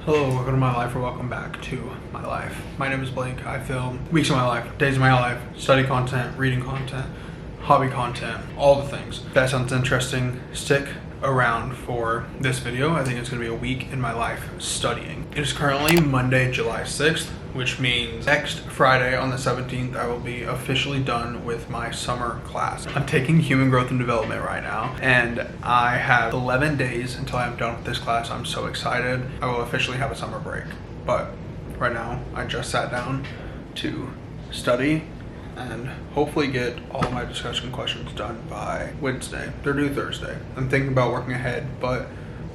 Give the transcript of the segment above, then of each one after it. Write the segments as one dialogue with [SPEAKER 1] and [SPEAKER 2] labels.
[SPEAKER 1] Hello, welcome to my life, or welcome back to my life. My name is Blake. I film weeks of my life, days of my life, study content, reading content, hobby content, all the things. If that sounds interesting, stick around for this video. I think it's going to be a week in my life studying. It is currently Monday, July 6th, which means next Friday on the 17th, I will be officially done with my summer class. I'm taking human growth and development right now, and I have 11 days until I'm done with this class. I'm so excited. I will officially have a summer break, but right now I just sat down to study and hopefully get all of my discussion questions done by Wednesday. They're due Thursday. I'm thinking about working ahead, but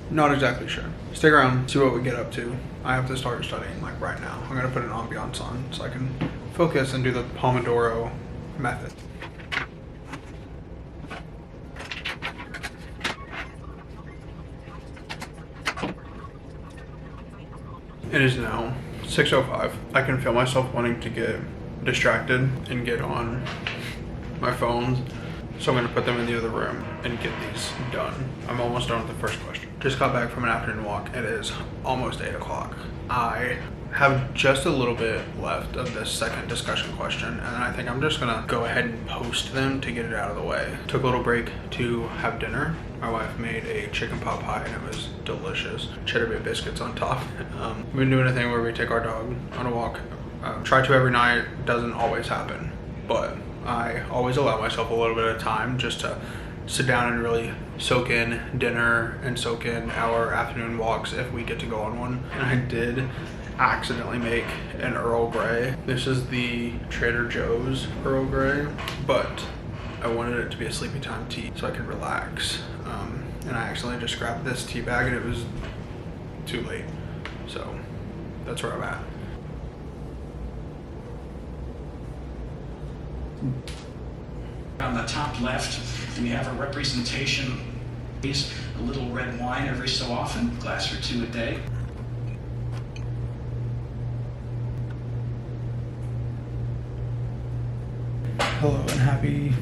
[SPEAKER 1] not exactly sure. Stick around, see what we get up to. I have to start studying like right now. I'm gonna put an ambiance on so I can focus and do the Pomodoro method. It is now 6:05. I can feel myself wanting to get distracted and get on my phones, so I'm going to put them in the other room and get these done. I'm almost done with the first question. Just got back from an afternoon walk. It is almost 8 o'clock. I have just a little bit left of this second discussion question, and I think I'm just going to go ahead and post them to get it out of the way. Took a little break to have dinner. My wife made a chicken pot pie and it was delicious. Cheddar Bay biscuits on top. We've been doing a thing where we take our dog on a walk. Try to every night, doesn't always happen, but I always allow myself a little bit of time just to sit down and really soak in dinner and soak in our afternoon walks if we get to go on one. And I did accidentally make an Earl Grey. This is the Trader Joe's Earl Grey, but I wanted it to be a sleepy time tea so I could relax. And I accidentally just grabbed this tea bag and it was too late. So that's where I'm at.
[SPEAKER 2] On the top left, we have a representation, a little red wine every so often, a glass or two a day.
[SPEAKER 1] Hello and happy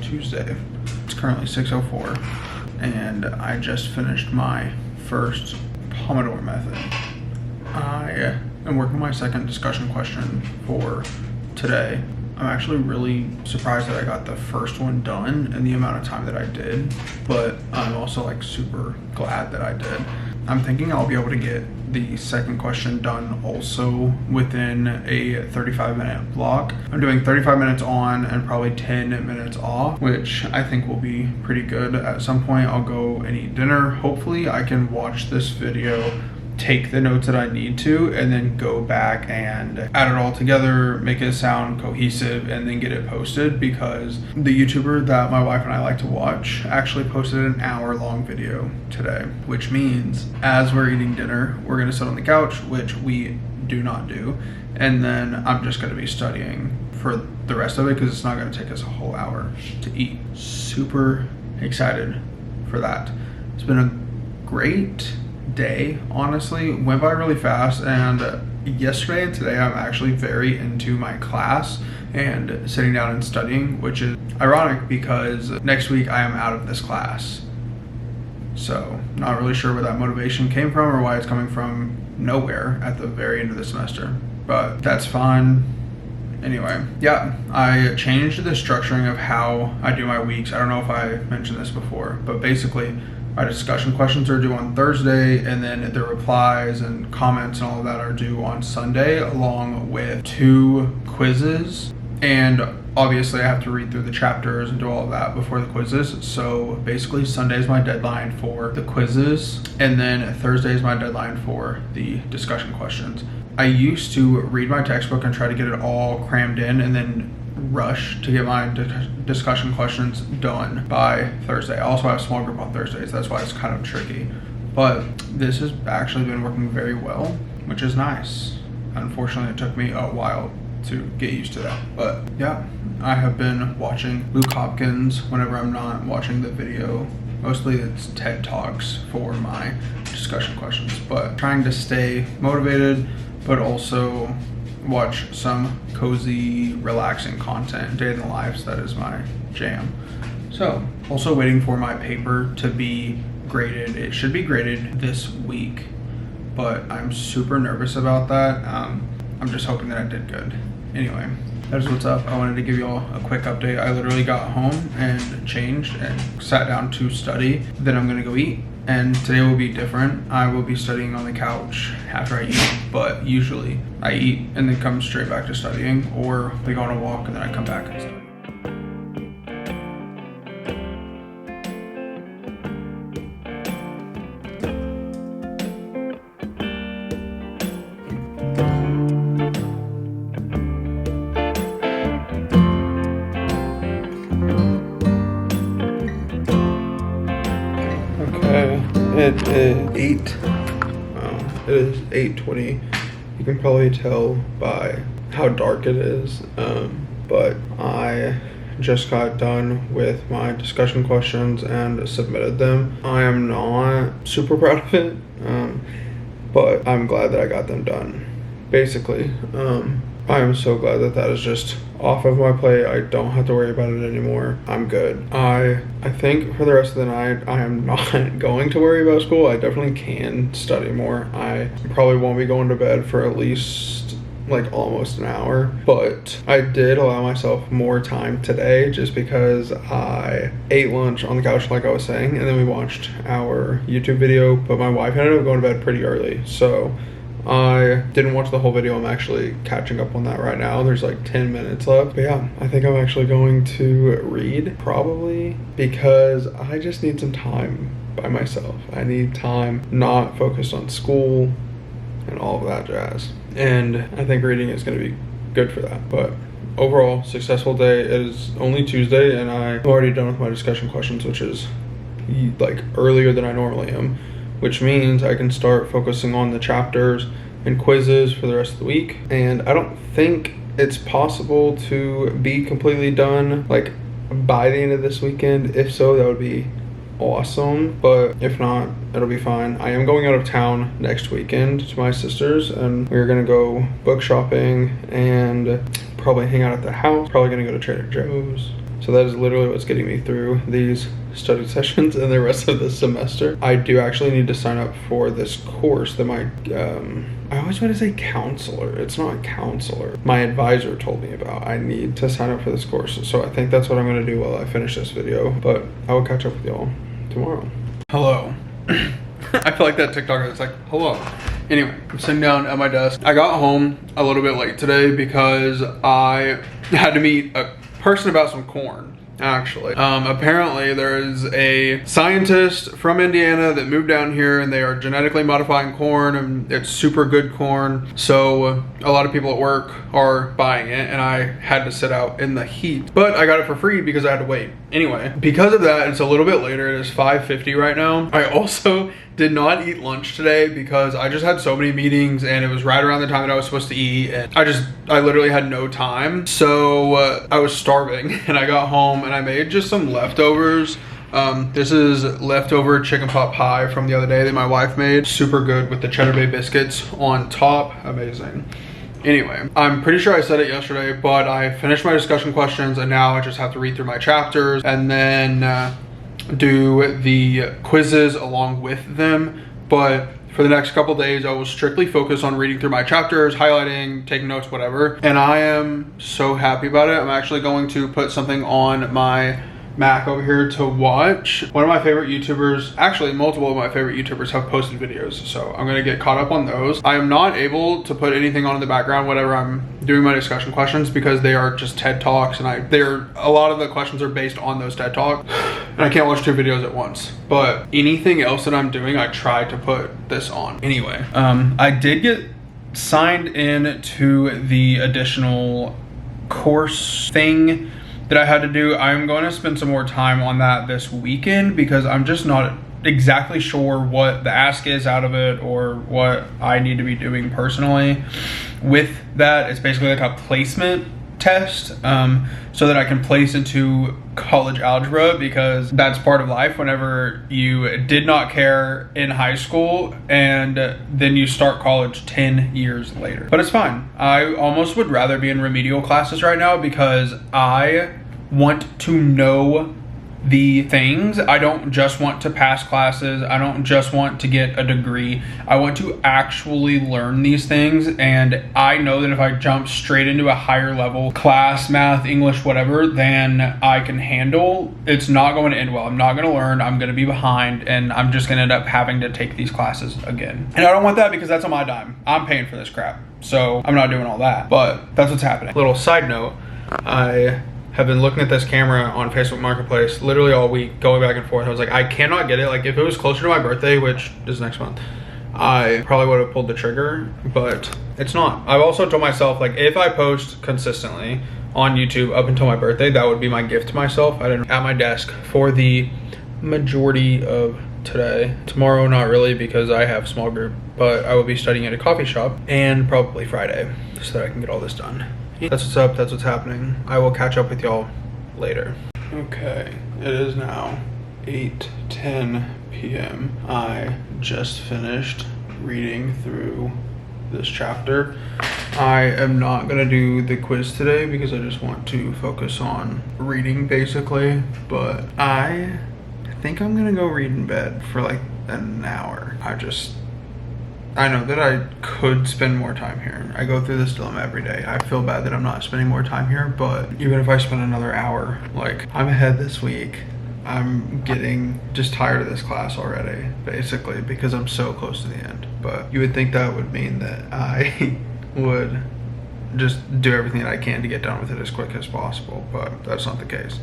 [SPEAKER 1] Tuesday. It's currently 6:04 and I just finished my first Pomodoro method. I am working my second discussion question for today. I'm actually really surprised that I got the first one done in the amount of time that I did, but I'm also like super glad that I did. I'm thinking I'll be able to get the second question done also within a 35-minute block. I'm doing 35 minutes on and probably 10 minutes off, which I think will be pretty good. At some point I'll go and eat dinner. Hopefully I can watch this video, take the notes that I need to, and then go back and add it all together, make it sound cohesive, and then get it posted, because the YouTuber that my wife and I like to watch actually posted an hour-long video today, which means as we're eating dinner, we're gonna sit on the couch, which we do not do, and then I'm just gonna be studying for the rest of it because it's not gonna take us a whole hour to eat. Super excited for that. It's been a great day, honestly. Went by really fast, and yesterday and today I'm actually very into my class and sitting down and studying, which is ironic because next week I am out of this class. So not really sure where that motivation came from or why it's coming from nowhere at the very end of the semester, but that's fine. Anyway, yeah, I changed the structuring of how I do my weeks. I don't know if I mentioned this before, but basically our discussion questions are due on Thursday, and then the replies and comments and all of that are due on Sunday, along with 2 quizzes. And obviously I have to read through the chapters and do all of that before the quizzes. So basically Sunday is my deadline for the quizzes, and then Thursday is my deadline for the discussion questions. I used to read my textbook and try to get it all crammed in and then rush to get my discussion questions done by Thursday. I also have a small group on Thursdays. That's why it's kind of tricky. But this has actually been working very well, which is nice. Unfortunately, it took me a while to get used to that. But yeah, I have been watching Luke Hopkins whenever I'm not watching the video. Mostly it's TED Talks for my discussion questions, but trying to stay motivated, but also watch some cozy, relaxing content. Day in the lives, that is my jam. So, also waiting for my paper to be graded. It should be graded this week. but I'm super nervous about that. I'm just hoping that I did good. Anyway, that's what's up. I wanted to give you all a quick update. I literally got home and changed and sat down to study. Then I'm gonna go eat. And today will be different. I will be studying on the couch after I eat, but usually I eat and then come straight back to studying, or we go on a walk and then I come back and study. It is 8:20. You can probably tell by how dark it is, but I just got done with my discussion questions and submitted them. I am not super proud of it, but I'm glad that I got them done. Basically, I am so glad that that is just off of my plate. I don't have to worry about it anymore. I'm good. I think for the rest of the night, I am not going to worry about school. I definitely can study more. I probably won't be going to bed for at least like almost an hour, but I did allow myself more time today just because I ate lunch on the couch like I was saying, and then we watched our YouTube video, but my wife ended up going to bed pretty early, so I didn't watch the whole video. I'm actually catching up on that right now. There's like 10 minutes left. But yeah, I think I'm actually going to read probably, because I just need some time by myself. I need time not focused on school and all of that jazz. And I think reading is going to be good for that. But overall, successful day. It is only Tuesday and I'm already done with my discussion questions, which is like earlier than I normally am, which means I can start focusing on the chapters and quizzes for the rest of the week. And I don't think it's possible to be completely done like by the end of this weekend. If so, that would be awesome, but if not, it'll be fine. I am going out of town next weekend to my sister's, and we're gonna go book shopping and probably hang out at the house. Probably gonna go to Trader Joe's. So that is literally what's getting me through these study sessions and the rest of the semester. I do actually need to sign up for this course that my, I always want to say counselor. It's not a counselor. My advisor told me about. I need to sign up for this course. So I think that's what I'm going to do while I finish this video, but I will catch up with y'all tomorrow. Hello. I feel like that TikToker that's like, hello. Anyway, I'm sitting down at my desk. I got home a little bit late today because I had to meet a person about some corn, actually. Apparently there is a scientist from Indiana that moved down here and they are genetically modifying corn, and it's super good corn. So a lot of people at work are buying it and I had to sit out in the heat, but I got it for free because I had to wait. Anyway, because of that, it's a little bit later. It is 5:50 right now. I also did not eat lunch today because I just had so many meetings and it was right around the time that I was supposed to eat, and I literally had no time. So I was starving and I got home and I made just some leftovers. This is leftover chicken pot pie from the other day that my wife made. Super good with the Cheddar Bay biscuits on top. Amazing. Anyway, I'm pretty sure I said it yesterday, but I finished my discussion questions and now I just have to read through my chapters and then do the quizzes along with them. But for the next couple days, I will strictly focus on reading through my chapters, highlighting, taking notes, whatever. And I am so happy about it. I'm actually going to put something on my Mac over here to watch. One of my favorite YouTubers, actually multiple of my favorite YouTubers have posted videos, so I'm gonna get caught up on those. I am not able to put anything on in the background whenever I'm doing my discussion questions because they are just TED Talks, and a lot of the questions are based on those TED Talks, and I can't watch two videos at once. But anything else that I'm doing, I try to put this on. Anyway, I did get signed in to the additional course thing that I had to do. I'm going to spend some more time on that this weekend because I'm just not exactly sure what the ask is out of it or what I need to be doing personally with that. It's basically like a placement test so that I can place into college algebra, because that's part of life whenever you did not care in high school and then you start college 10 years later. But it's fine. I almost would rather be in remedial classes right now because I want to know the things. I don't just want to pass classes. I don't just want to get a degree. I want to actually learn these things. And I know that if I jump straight into a higher level class, math, English, whatever, than I can handle, it's not going to end well. I'm not going to learn. I'm going to be behind, and I'm just going to end up having to take these classes again. And I don't want that, because that's on my dime. I'm paying for this crap. So I'm not doing all that, but that's what's happening. Little side note, I have been looking at this camera on Facebook Marketplace literally all week, going back and forth. I was like, I cannot get it. Like, if it was closer to my birthday, which is next month, I probably would have pulled the trigger, but it's not. I've also told myself, like, if I post consistently on YouTube up until my birthday, that would be my gift to myself. I didn't at my desk for the majority of today. Tomorrow, not really, because I have small group, but I will be studying at a coffee shop, and probably Friday, so that I can get all this done. That's what's up, that's what's happening. I will catch up with y'all later. Okay, it is now 8:10 p.m. I just finished reading through this chapter. I am not gonna do the quiz today because I just want to focus on reading basically, but I think I'm gonna go read in bed for like an hour. I know that I could spend more time here. I go through this dilemma every day. I feel bad that I'm not spending more time here, but even if I spend another hour, like, I'm ahead this week. I'm getting just tired of this class already, basically, because I'm so close to the end. But you would think that would mean that I would just do everything that I can to get done with it as quick as possible, but that's not the case.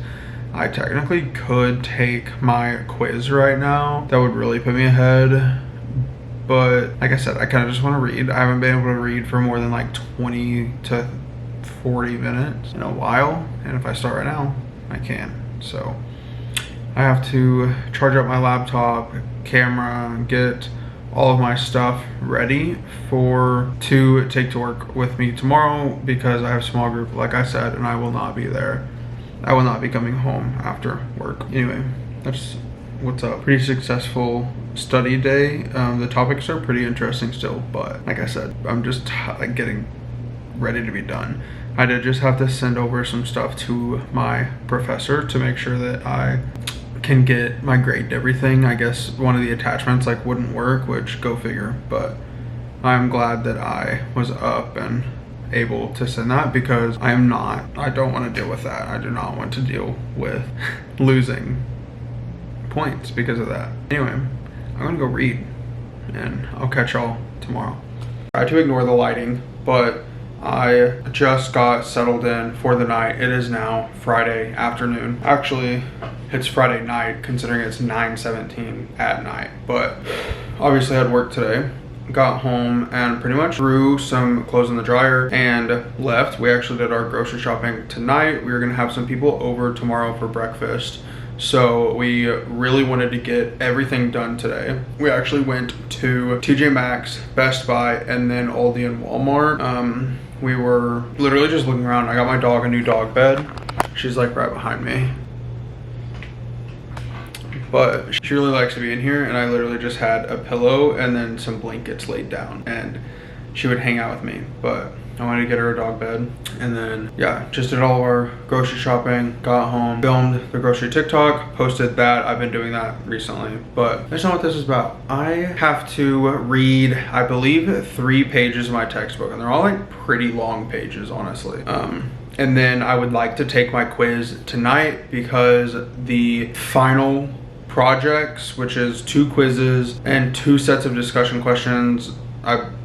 [SPEAKER 1] I technically could take my quiz right now. That would really put me ahead. But like I said, I kind of just want to read. I haven't been able to read for more than like 20 to 40 minutes in a while. And if I start right now, I can. So I have to charge up my laptop, camera, get all of my stuff ready to take to work with me tomorrow, because I have a small group, like I said, and I will not be there. I will not be coming home after work. Anyway, that's what's up. Pretty successful study day. The topics are pretty interesting still, but like I said, I'm just like getting ready to be done. I did just have to send over some stuff to my professor to make sure that I can get my grade and everything. I guess one of the attachments like wouldn't work, which go figure, but I'm glad that I was up and able to send that, because I don't want to deal with that. I do not want to deal with losing points because of that. Anyway, I'm gonna go read, and I'll catch y'all tomorrow. I try to ignore the lighting, but I just got settled in for the night. It is now Friday afternoon. Actually, it's Friday night, considering it's 9:17 at night. But obviously I had work today. Got home and pretty much threw some clothes in the dryer and left. We actually did our grocery shopping tonight. We were gonna have some people over tomorrow for breakfast, so we really wanted to get everything done today. We actually went to TJ Maxx, Best Buy, and then Aldi and Walmart. We were literally just looking around. I got my dog a new dog bed. She's like right behind me, but she really likes to be in here, and I literally just had a pillow and then some blankets laid down, and she would hang out with me. But I wanted to get her a dog bed, and then yeah, just did all of our grocery shopping, got home, filmed the grocery TikTok, posted that. I've been doing that recently, but that's not what this is about. I have to read, I believe, 3 pages of my textbook, and they're all like pretty long pages, honestly. And then I would like to take my quiz tonight, because the final projects, which is 2 quizzes and 2 sets of discussion questions.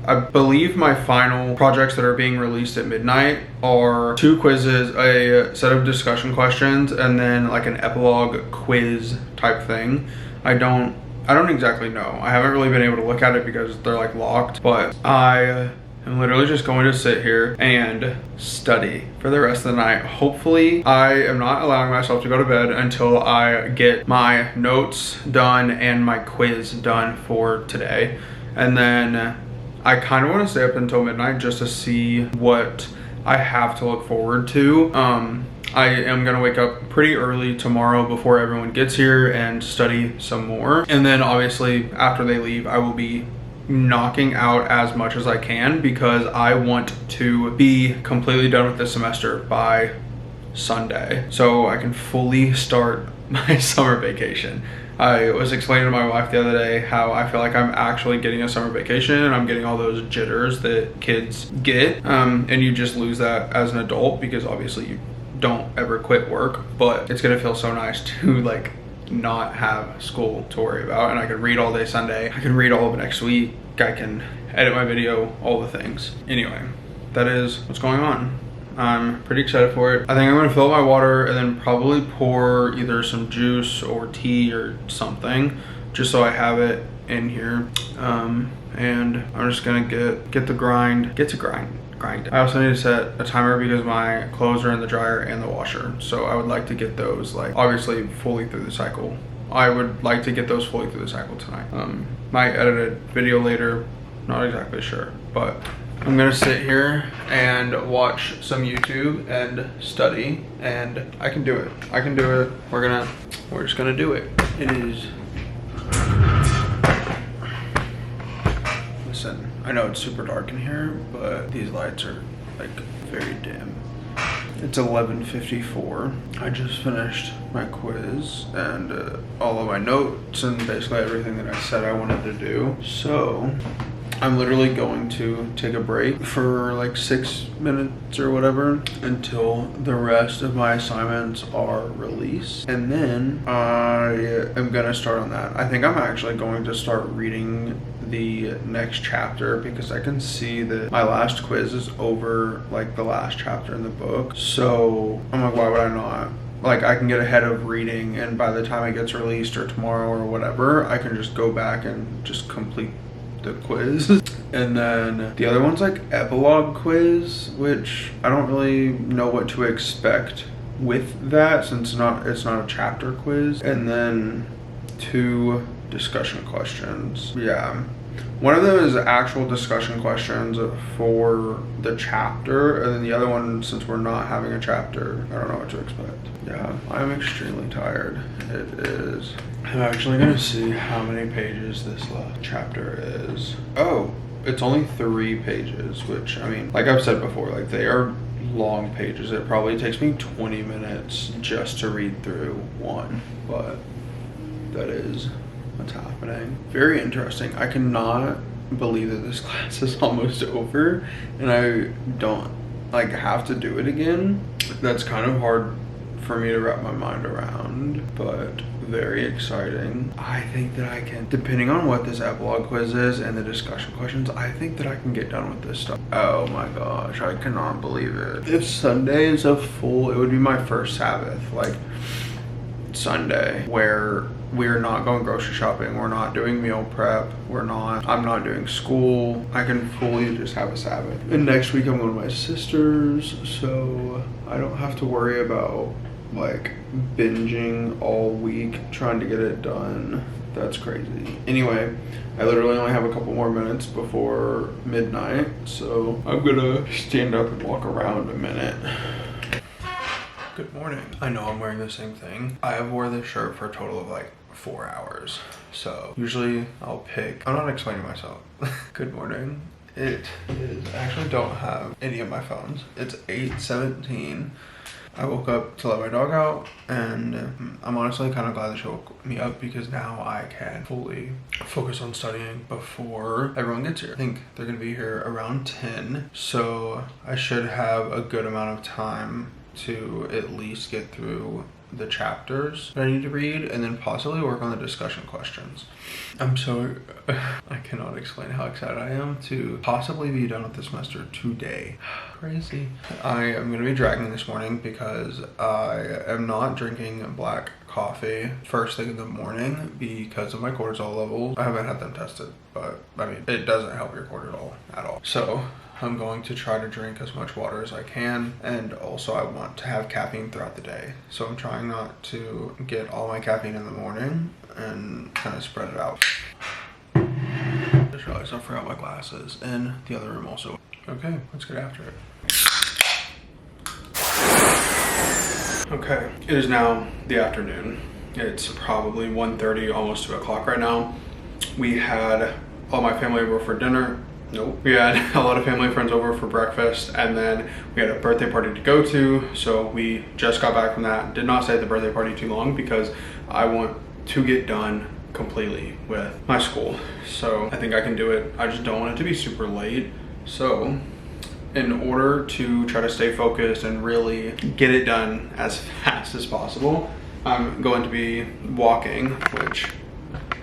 [SPEAKER 1] I believe my final projects that are being released at midnight are 2 quizzes, a set of discussion questions, and then like an epilogue quiz type thing. I don't exactly know. I haven't really been able to look at it because they're like locked, but I'm literally just going to sit here and study for the rest of the night. Hopefully, I am not allowing myself to go to bed until I get my notes done and my quiz done for today. And then I kind of want to stay up until midnight just to see what I have to look forward to. I am gonna wake up pretty early tomorrow before everyone gets here and study some more. And then obviously after they leave, I will be knocking out as much as I can, because I want to be completely done with this semester by Sunday, so I can fully start my summer vacation. I was explaining to my wife the other day how I feel like I'm actually getting a summer vacation and I'm getting all those jitters that kids get, and you just lose that as an adult because obviously you don't ever quit work, but it's gonna feel so nice to like not have school to worry about, and I can read all day Sunday, I can read all of next week, I can edit my video, all the things. Anyway, that is what's going on. I'm pretty excited for it. I think I'm gonna fill up my water and then probably pour either some juice or tea or something, just so I have it in here. And I'm just gonna get to grind. I also need to set a timer because my clothes are in the dryer and the washer. So I would like to get those like obviously fully through the cycle. I would like to get those fully through the cycle tonight. Might edit a video later, not exactly sure, but I'm gonna sit here and watch some YouTube and study, and I can do it. I can do it. We're just gonna do it. It is. Listen, I know it's super dark in here, but these lights are like very dim. It's 11:54. I just finished my quiz and all of my notes and basically everything that I said I wanted to do. So I'm literally going to take a break for like 6 minutes or whatever until the rest of my assignments are released. And then I am gonna start on that. I think I'm actually going to start reading the next chapter because I can see that my last quiz is over like the last chapter in the book. So I'm like, why would I not? Like I can get ahead of reading, and by the time it gets released or tomorrow or whatever, I can just go back and just complete the quiz. And then the other one's like epilogue quiz, which I don't really know what to expect with that since it's not a chapter quiz. And then 2 discussion questions. Yeah, one of them is actual discussion questions for the chapter, and then the other one, since we're not having a chapter, I don't know what to expect. Yeah, I'm extremely tired. It is. I'm actually gonna see how many pages this chapter is. Oh, it's only 3 pages, which, I mean, like I've said before, like they are long pages. It probably takes me 20 minutes just to read through one, but that is what's happening. Very interesting. I cannot believe that this class is almost over and I don't like have to do it again. That's kind of hard for me to wrap my mind around, but very exciting. I think that I can, depending on what this epilogue quiz is and the discussion questions, I think that I can get done with this stuff. Oh my gosh, I cannot believe it. If Sunday is it would be my first Sabbath, like Sunday, where we're not going grocery shopping, we're not doing meal prep, I'm not doing school. I can fully just have a Sabbath. And next week I'm going to my sister's, so I don't have to worry about like binging all week trying to get it done. That's crazy. Anyway, I literally only have a couple more minutes before midnight, so I'm gonna stand up and walk around a minute. Good morning. I know I'm wearing the same thing. I have wore this shirt for a total of like 4 hours. So usually I'll pick, I'm not explaining myself. Good morning. It is, I actually don't have any of my phones. It's 8:17. I woke up to let my dog out, and I'm honestly kind of glad that she woke me up because now I can fully focus on studying before everyone gets here. I think they're gonna be here around 10, so I should have a good amount of time to at least get through the chapters that I need to read and then possibly work on the discussion questions. I cannot explain how excited I am to possibly be done with this semester today. Crazy. I am going to be dragging this morning because I am not drinking black coffee first thing in the morning because of my cortisol levels. I haven't had them tested, but I mean, it doesn't help your cortisol at all. So I'm going to try to drink as much water as I can, and also I want to have caffeine throughout the day. So I'm trying not to get all my caffeine in the morning and kind of spread it out. I just realized I forgot my glasses in the other room also. Okay, let's get after it. Okay, it is now the afternoon. It's probably 1:30, almost 2 o'clock right now. We had all my family over for dinner, Nope. We had a lot of family and friends over for breakfast, and then we had a birthday party to go to, so we just got back from that. Did not stay at the birthday party too long because I want to get done completely with my school. So I think I can do it. I just don't want it to be super late. So in order to try to stay focused and really get it done as fast as possible, I'm going to be walking, which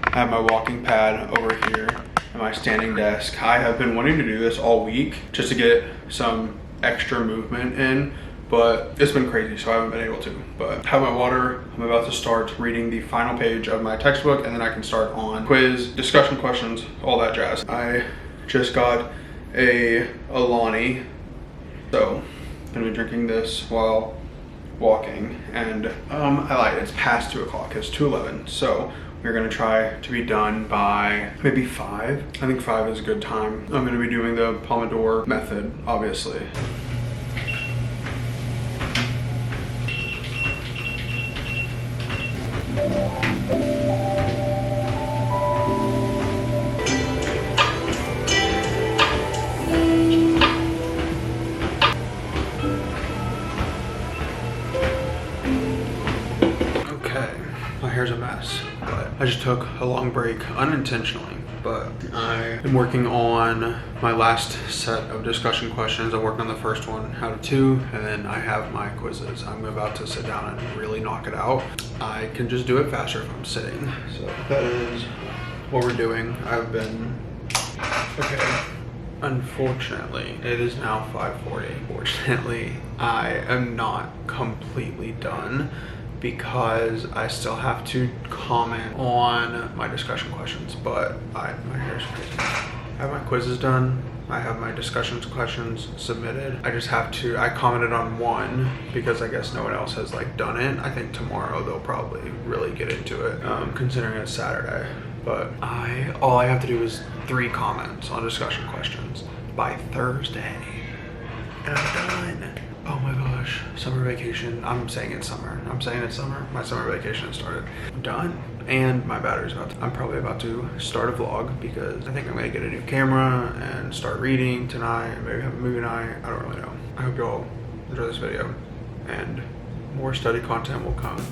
[SPEAKER 1] I have my walking pad over here and my standing desk. I have been wanting to do this all week just to get some extra movement in, but it's been crazy, so I haven't been able to. But I have my water. I'm about to start reading the final page of my textbook, and then I can start on quiz, discussion questions, all that jazz. I just got a Alani, so I'm gonna be drinking this while walking, and I lied, it's past 2 o'clock, it's 2:11, so we're gonna try to be done by maybe 5. I think 5 is a good time. I'm gonna be doing the Pomodoro method, obviously. My hair's a mess, but I just took a long break unintentionally. But I am working on my last set of discussion questions. I worked on the first one out of 2, and then I have my quizzes. I'm about to sit down and really knock it out. I can just do it faster if I'm sitting. So that is what we're doing. I've been, okay. Unfortunately, it is now 5:40. Fortunately, I am not completely done, because I still have to comment on my discussion questions, but my hair's crazy. I have my quizzes done. I have my discussions questions submitted. I just have to, I commented on one because I guess no one else has like done it. I think tomorrow they'll probably really get into it, considering it's Saturday. But all I have to do is 3 comments on discussion questions by Thursday, and I'm done. Oh my gosh, summer vacation. I'm saying it's summer. I'm saying it's summer. My summer vacation has started. I'm done. And my battery's I'm probably about to start a vlog because I think I'm gonna get a new camera and start reading tonight, maybe have a movie night. I don't really know. I hope you all enjoy this video, and more study content will come.